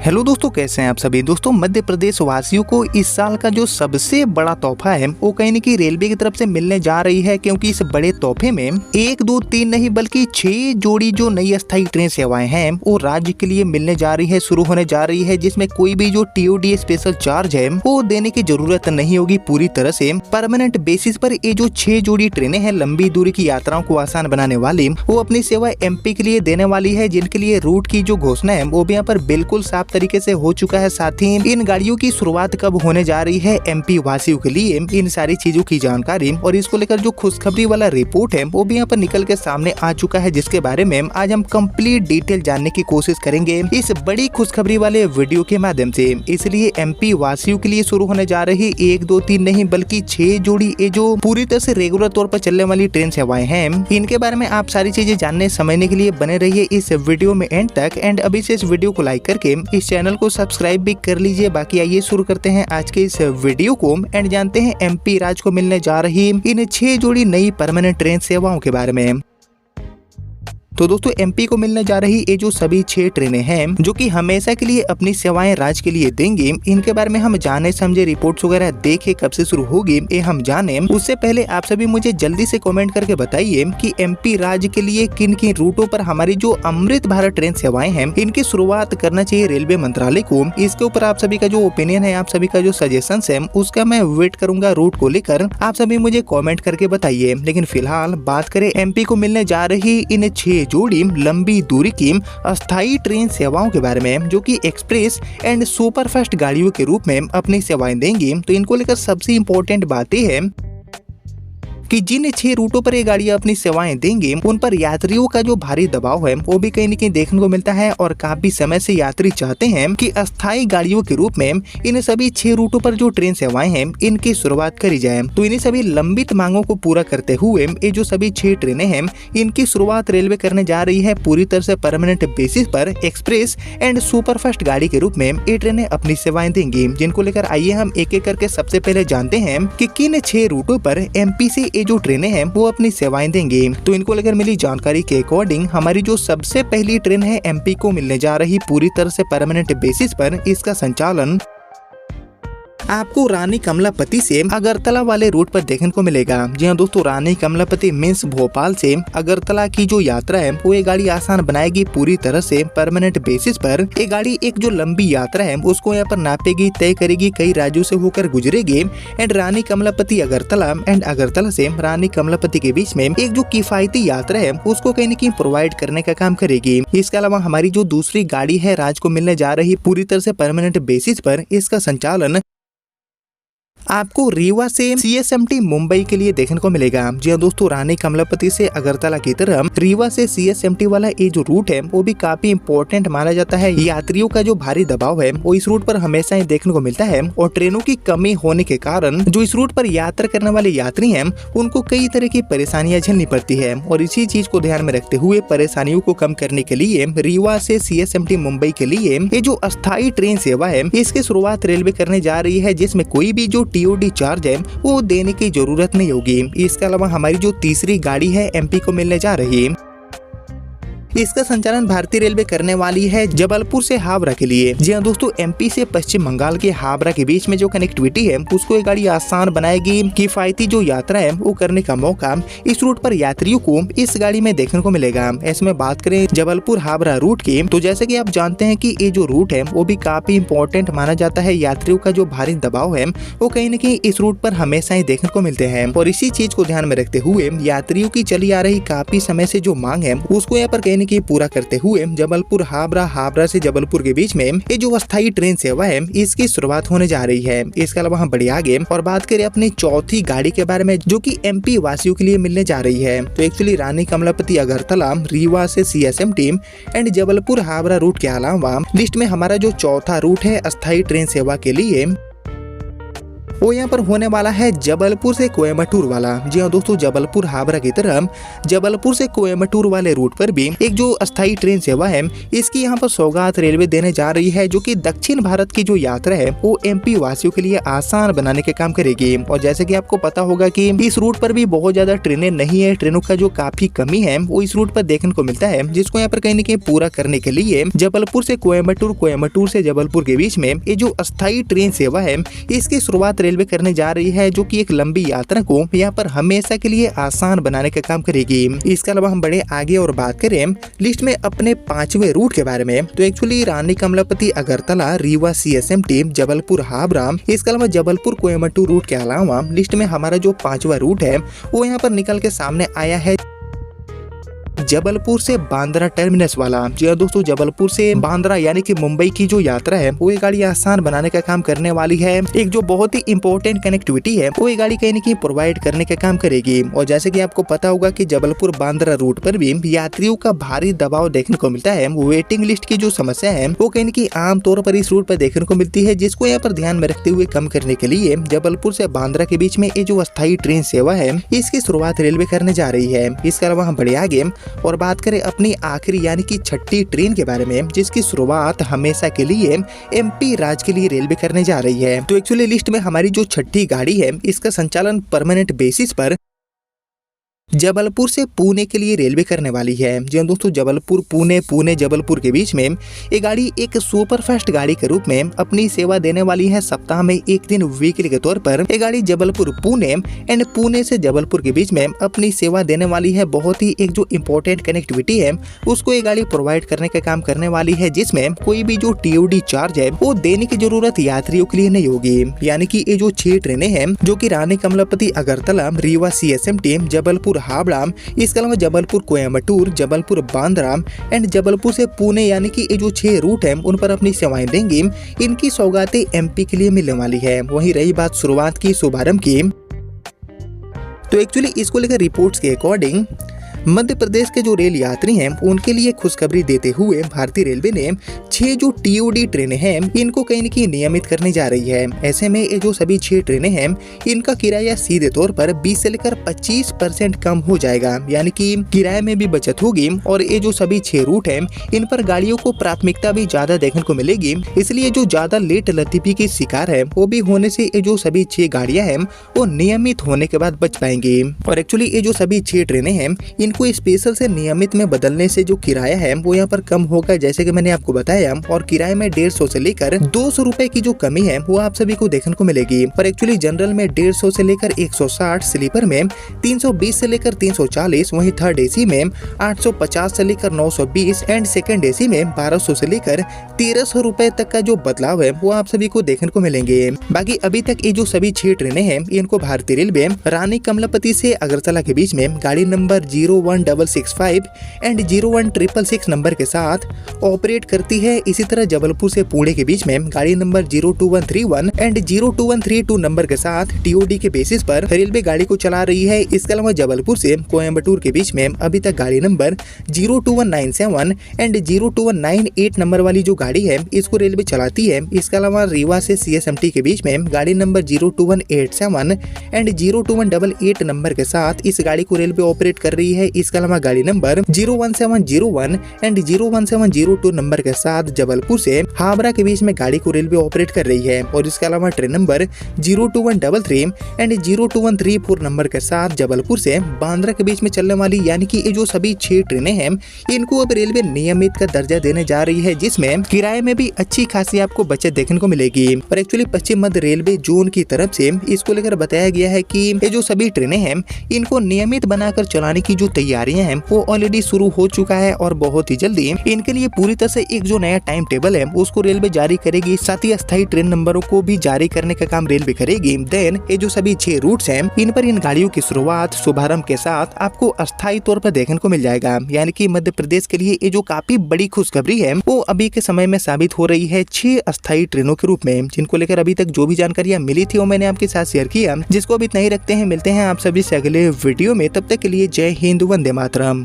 Hello दोस्तों, कैसे हैं आप सभी। दोस्तों, मध्य प्रदेश वासियों को इस साल का जो सबसे बड़ा तोहफा है वो कहीं न कहीं रेलवे की तरफ से मिलने जा रही है, क्योंकि इस बड़े तोहफे में 1, 2, 3 नहीं बल्कि 6 जोड़ी जो नई अस्थायी ट्रेन सेवाएं हैं वो राज्य के लिए मिलने जा रही है, शुरू होने जा रही है, जिसमें कोई भी जो TOD स्पेशल चार्ज है वो देने की जरूरत नहीं होगी। पूरी तरह से परमानेंट बेसिस पर ये जो 6 जोड़ी ट्रेनें हैं लंबी दूरी की यात्राओं को आसान बनाने वाली, वो अपनी सेवा MP के लिए देने वाली है, जिनके लिए रूट की जो घोषणा है वो भी यहाँ पर बिल्कुल साफ तरीके से हो चुका है। साथ ही इन गाड़ियों की शुरुआत कब होने जा रही है MP वासियों के लिए, इन सारी चीजों की जानकारी और इसको लेकर जो खुशखबरी वाला रिपोर्ट है वो भी यहाँ पर निकल के सामने आ चुका है, जिसके बारे में आज हम कंप्लीट डिटेल जानने की कोशिश करेंगे इस बड़ी खुशखबरी वाले वीडियो के माध्यम से। इसलिए MP वासियों के लिए शुरू होने जा रही 1, 2, 3 नहीं बल्कि 6 जोड़ी ये जो पूरी तरह से रेगुलर तौर पर चलने वाली ट्रेन सेवाएं हैं, इनके बारे में आप सारी चीजें जानने समझने के लिए बने रहिए इस वीडियो में एंड तक। एंड अभी से इस वीडियो को लाइक करके इस चैनल को सब्सक्राइब भी कर लीजिए। बाकी आइए शुरू करते हैं आज के इस वीडियो को एंड जानते हैं MP राज्य को मिलने जा रही इन 6 जोड़ी नई परमानेंट ट्रेन सेवाओं के बारे में। तो दोस्तों, MP को मिलने जा रही ये जो सभी 6 ट्रेनें हैं जो कि हमेशा के लिए अपनी सेवाएं राज्य के लिए देंगे, इनके बारे में हम जाने समझे रिपोर्ट्स वगैरह देखे कब से शुरू होगी ये हम जाने। उससे पहले आप सभी मुझे जल्दी से कमेंट करके बताइए कि MP राज्य के लिए किन किन रूटों पर हमारी जो अमृत भारत ट्रेन सेवाएं हैं इनकी शुरुआत करना चाहिए रेलवे मंत्रालय को। इसके ऊपर आप सभी का जो ओपिनियन है, आप सभी का जो सजेशन है, उसका मैं वेट करूंगा रूट को लेकर। आप सभी मुझे कॉमेंट करके बताइए। लेकिन फिलहाल बात करें MP को मिलने जा रही इन 6 जोड़ी लंबी दूरी की अस्थायी ट्रेन सेवाओं के बारे में, जो कि एक्सप्रेस एंड सुपरफास्ट गाड़ियों के रूप में अपनी सेवाएं देंगी। तो इनको लेकर सबसे इम्पोर्टेंट बात यह है कि जिन 6 रूटों पर ये गाड़ियां अपनी सेवाएं देंगी उन पर यात्रियों का जो भारी दबाव है वो भी कहीं न कहीं देखने को मिलता है, और काफी समय से यात्री चाहते हैं कि अस्थायी गाड़ियों के रूप में इन सभी 6 रूटों पर जो ट्रेन सेवाएं हैं इनकी शुरुआत करी जाए। तो इन्हीं सभी लंबित मांगों को पूरा करते हुए ये जो सभी 6 ट्रेनें हैं इनकी शुरुआत रेलवे करने जा रही है पूरी तरह से परमानेंट बेसिस पर एक्सप्रेस एंड सुपरफास्ट गाड़ी के रूप में ये ट्रेनें अपनी सेवाएं देंगी। जिनको लेकर आइए हम एक एक करके सबसे पहले जानते हैं कि किन 6 रूटों पर MP से ये जो ट्रेनें हैं वो अपनी सेवाएं देंगी। तो इनको लेकर मिली जानकारी के अकॉर्डिंग हमारी जो सबसे पहली ट्रेन है MP को मिलने जा रही पूरी तरह से परमानेंट बेसिस पर, इसका संचालन आपको रानी कमलापति से अगरतला वाले रूट पर देखने को मिलेगा। जी हाँ दोस्तों, रानी कमलापति मीन्स भोपाल से अगरतला की जो यात्रा है वो ये गाड़ी आसान बनाएगी पूरी तरह से परमानेंट बेसिस पर। ये गाड़ी एक जो लंबी यात्रा है उसको यहाँ पर नापेगी, तय करेगी, कई राज्यों से होकर गुजरेगी एंड रानी कमलापति अगरतला एंड अगरतला से रानी कमलापति के बीच में एक जो किफायती यात्रा है उसको कहीं न कहीं प्रोवाइड करने का काम करेगी। इसके अलावा हमारी जो दूसरी गाड़ी है राज्य को मिलने जा रही पूरी तरह से परमानेंट बेसिस पर, इसका संचालन आपको रीवा से CSMT मुंबई के लिए देखने को मिलेगा। जी हाँ दोस्तों, रानी कमलापति से अगरतला की तरफ रीवा से CSMT वाला ये जो रूट है वो भी काफी इम्पोर्टेंट माना जाता है। यात्रियों का जो भारी दबाव है वो इस रूट पर हमेशा ही देखने को मिलता है, और ट्रेनों की कमी होने के कारण जो इस रूट पर यात्रा करने वाले यात्री हैं उनको कई तरह की परेशानियां झेलनी पड़ती है। और इसी चीज को ध्यान में रखते हुए परेशानियों को कम करने के लिए रीवा से CSMT मुंबई के लिए ये जो अस्थायी ट्रेन सेवा है इसकी शुरुआत रेलवे करने जा रही है, जिसमें कोई भी जो TOD चार्ज है वो देने की जरूरत नहीं होगी। इसके अलावा हमारी जो तीसरी गाड़ी है MP को मिलने जा रही है, इसका संचालन भारतीय रेलवे करने वाली है जबलपुर से हावड़ा के लिए। जी हाँ दोस्तों, MP से पश्चिम बंगाल के हावड़ा के बीच में जो कनेक्टिविटी है उसको ये गाड़ी आसान बनाएगी। किफायती जो यात्रा है वो करने का मौका इस रूट पर यात्रियों को इस गाड़ी में देखने को मिलेगा। ऐसे में बात करें जबलपुर हावड़ा रूट की, तो जैसे कि आप जानते हैं कि ये जो रूट है वो भी काफी इंपॉर्टेंट माना जाता है। यात्रियों का जो भारी दबाव है वो कहीं न कहीं इस रूट पर हमेशा ही देखने को मिलते हैं, और इसी चीज को ध्यान में रखते हुए यात्रियों की चली आ रही काफी समय से जो मांग है उसको यहाँ पर कहीं की पूरा करते हुए जबलपुर हावड़ा, हावड़ा से जबलपुर के बीच में ये जो अस्थायी ट्रेन सेवा है इसकी शुरुआत होने जा रही है। इसके अलावा हम बढ़िया आगे और बात करें अपनी चौथी गाड़ी के बारे में, जो कि MP वासियों के लिए मिलने जा रही है। तो एक्चुअली रानी कमलापति अगरतला, रीवा से CSMT and Jabalpur Howrah route के अलावा लिस्ट में हमारा जो चौथा रूट है अस्थायी ट्रेन सेवा के लिए वो यहाँ पर होने वाला है जबलपुर से कोयम्बटूर वाला। जी हाँ दोस्तों, जबलपुर हावड़ा की तरह जबलपुर से कोयम्बटूर वाले रूट पर भी एक जो अस्थायी ट्रेन सेवा है इसकी यहाँ पर सौगात रेलवे देने जा रही है, जो कि दक्षिण भारत की जो यात्रा है वो एमपी वासियों के लिए आसान बनाने के काम करेगी। और जैसे कि आपको पता होगा कि इस रूट पर भी बहुत ज्यादा ट्रेनें नहीं है, ट्रेनों का जो काफी कमी है वो इस रूट पर देखने को मिलता है, जिसको यहाँ पर कहीं न कहीं पूरा करने के लिए जबलपुर से कोयम्बटूर, कोयम्बटूर से जबलपुर के बीच में ये जो अस्थायी ट्रेन सेवा है इसकी शुरुआत रेलवे करने जा रही है, जो कि एक लंबी यात्रा को यहाँ पर हमेशा के लिए आसान बनाने का काम करेगी। इसके अलावा हम बड़े आगे और बात करें लिस्ट में अपने 5वें रूट के बारे में, तो एक्चुअली रानी कमलापति अगरतला रीवा CSMT जबलपुर हावड़ा, इसके अलावा जबलपुर कोयम्बटूर रूट के अलावा लिस्ट में हमारा जो 5वां रूट है वो यहाँ पर निकल के सामने आया है जबलपुर से बांद्रा टर्मिनस वाला। जी हाँ दोस्तों, जबलपुर से बांद्रा यानी कि मुंबई की जो यात्रा है वो ये गाड़ी आसान बनाने का काम करने वाली है। एक जो बहुत ही इंपॉर्टेंट कनेक्टिविटी है वो ये गाड़ी कहीं न कहीं प्रोवाइड करने का काम करेगी। और जैसे कि आपको पता होगा कि जबलपुर बांद्रा रूट पर भी यात्रियों का भारी दबाव देखने को मिलता है। वेटिंग लिस्ट की जो समस्या है वो कहीं न कहीं आमतौर पर इस रूट पर देखने को मिलती है, जिसको यहाँ पर ध्यान में रखते हुए कम करने के लिए जबलपुर से बांद्रा के बीच में ये जो अस्थायी ट्रेन सेवा है इसकी शुरुआत रेलवे करने जा रही है। इसके अलावा हम बढ़े आगे और बात करें अपनी आखिरी यानी कि 6ठी ट्रेन के बारे में, जिसकी शुरुआत हमेशा के लिए एमपी राज्य के लिए रेलवे करने जा रही है। तो एक्चुअली लिस्ट में हमारी जो 6ठी गाड़ी है इसका संचालन परमानेंट बेसिस पर जबलपुर से पुणे के लिए रेलवे करने वाली है। जी दोस्तों, जबलपुर पुणे, पुणे जबलपुर के बीच में ये गाड़ी एक सुपरफास्ट गाड़ी के रूप में अपनी सेवा देने वाली है। सप्ताह में एक दिन वीकली के तौर पर ये गाड़ी जबलपुर पुणे एंड पुणे से जबलपुर के बीच में अपनी सेवा देने वाली है। बहुत ही एक जो इम्पोर्टेंट कनेक्टिविटी है उसको ये गाड़ी प्रोवाइड करने का काम करने वाली है, जिसमें कोई भी जो TOD चार्ज है वो देने की जरूरत यात्रियों के लिए नहीं होगी। यानी कि ये जो 6 ट्रेनें हैं जो कि रानी कमलापति अगरतला, रीवा CSMT जबलपुर हावड़ा, इसके अलावा जबलपुर कोयम्बटूर, जबलपुर बांद्रा एंड जबलपुर से पुणे यानी कि ये जो 6 रूट हैं उन पर अपनी सेवाएं देंगी। इनकी सौगातें एमपी के लिए मिलने वाली है। वहीं रही बात शुरुआत की, शुभारंभ की, तो एक्चुअली इसको लेकर रिपोर्ट्स के अकॉर्डिंग मध्य प्रदेश के जो रेल यात्री हैं उनके लिए खुशखबरी देते हुए भारतीय रेलवे ने 6 जो TOD ट्रेनें हैं इनको कहीं न कहीं नियमित करने जा रही है। ऐसे में ये जो सभी 6 ट्रेनें हैं इनका किराया सीधे तौर पर 20 से लेकर 25% कम हो जाएगा, यानी कि किराए में भी बचत होगी। और ये जो सभी 6 रूट हैं इन पर गाड़ियों को प्राथमिकता भी ज्यादा देखने को मिलेगी, इसलिए जो ज्यादा लेट लतीफी की शिकार है वो भी होने से ये जो सभी 6 गाड़ियां हैं वो नियमित होने के बाद बच पाएंगी। और एक्चुअली ये जो सभी 6 ट्रेनें हैं इनको स्पेशल से नियमित में बदलने से जो किराया है वो यहाँ पर कम होगा, जैसे कि मैंने आपको बताया। और किराए में 150 से लेकर 200 रुपए की जो कमी है वो आप सभी को देखने को मिलेगी। पर एक्चुअली जनरल में 150 से लेकर 160, स्लीपर में 320 से लेकर 340, वहीं थर्ड AC में 850 से लेकर 920 एंड सेकंड AC में 1200 से लेकर 1300 रुपए तक का जो बदलाव है वो आप सभी को देखने को मिलेंगे। बाकी अभी तक ये जो सभी 6 ट्रेनें हैं इनको भारतीय रेलवे रानी कमलापति से अगरतला के बीच में गाड़ी नंबर 01665 एंड 01666 नंबर के साथ ऑपरेट करती है। इसी तरह जबलपुर से पुणे के बीच में गाड़ी नंबर 02131 एंड 02132 नंबर के साथ TOD के बेसिस पर रेलवे गाड़ी को चला रही है। इसके अलावा जबलपुर से कोयम्बटूर के बीच में अभी तक गाड़ी नंबर 02197 एंड 02198 नंबर वाली जो गाड़ी है इसको रेलवे चलाती है। इसके अलावा रीवा से CSMT के बीच में गाड़ी नंबर 02187 एंड 02188 नंबर के साथ इस गाड़ी को रेलवे ऑपरेट कर रही है। इसके अलावा गाड़ी नंबर 01701 एंड 01702 नंबर के साथ जबलपुर से हावड़ा के बीच में गाड़ी को रेलवे ऑपरेट कर रही है। और इसके अलावा ट्रेन नंबर 02133 एंड 02134 नंबर के साथ जबलपुर से बांद्रा के बीच में चलने वाली यानी कि ये जो सभी 6 ट्रेनें हैं इनको अब रेलवे नियमित का दर्जा देने जा रही है, जिसमें किराए में भी अच्छी खासी आपको बचत देखने को मिलेगी। और एक्चुअली पश्चिम मध्य रेलवे जोन की तरफ से इसको लेकर बताया गया है कि ये जो सभी ट्रेनें हैं इनको नियमित बनाकर चलाने की जो तैयारियां हैं वो ऑलरेडी शुरू हो चुका है और बहुत ही जल्दी इनके लिए पूरी तरह से एक जो नया टाइम टेबल है उसको रेलवे जारी करेगी। साथ ही अस्थायी ट्रेन नंबरों को भी जारी करने का काम रेलवे करेगी। देन ये जो सभी 6 रूट्स हैं इन पर इन गाड़ियों की शुरुआत शुभारंभ के साथ आपको अस्थायी तौर पर देखने को मिल जाएगा। यानी कि मध्य प्रदेश के लिए ये जो काफी बड़ी खुशखबरी है वो अभी के समय में साबित हो रही है 6 अस्थायी ट्रेनों के रूप में, जिनको लेकर अभी तक जो भी जानकारियां मिली थी वो मैंने आपके साथ शेयर किया। जिसको अभी नहीं रखते हैं, मिलते हैं आप सभी से अगले वीडियो में। तब तक के लिए जय हिंद, वंदे मातरम।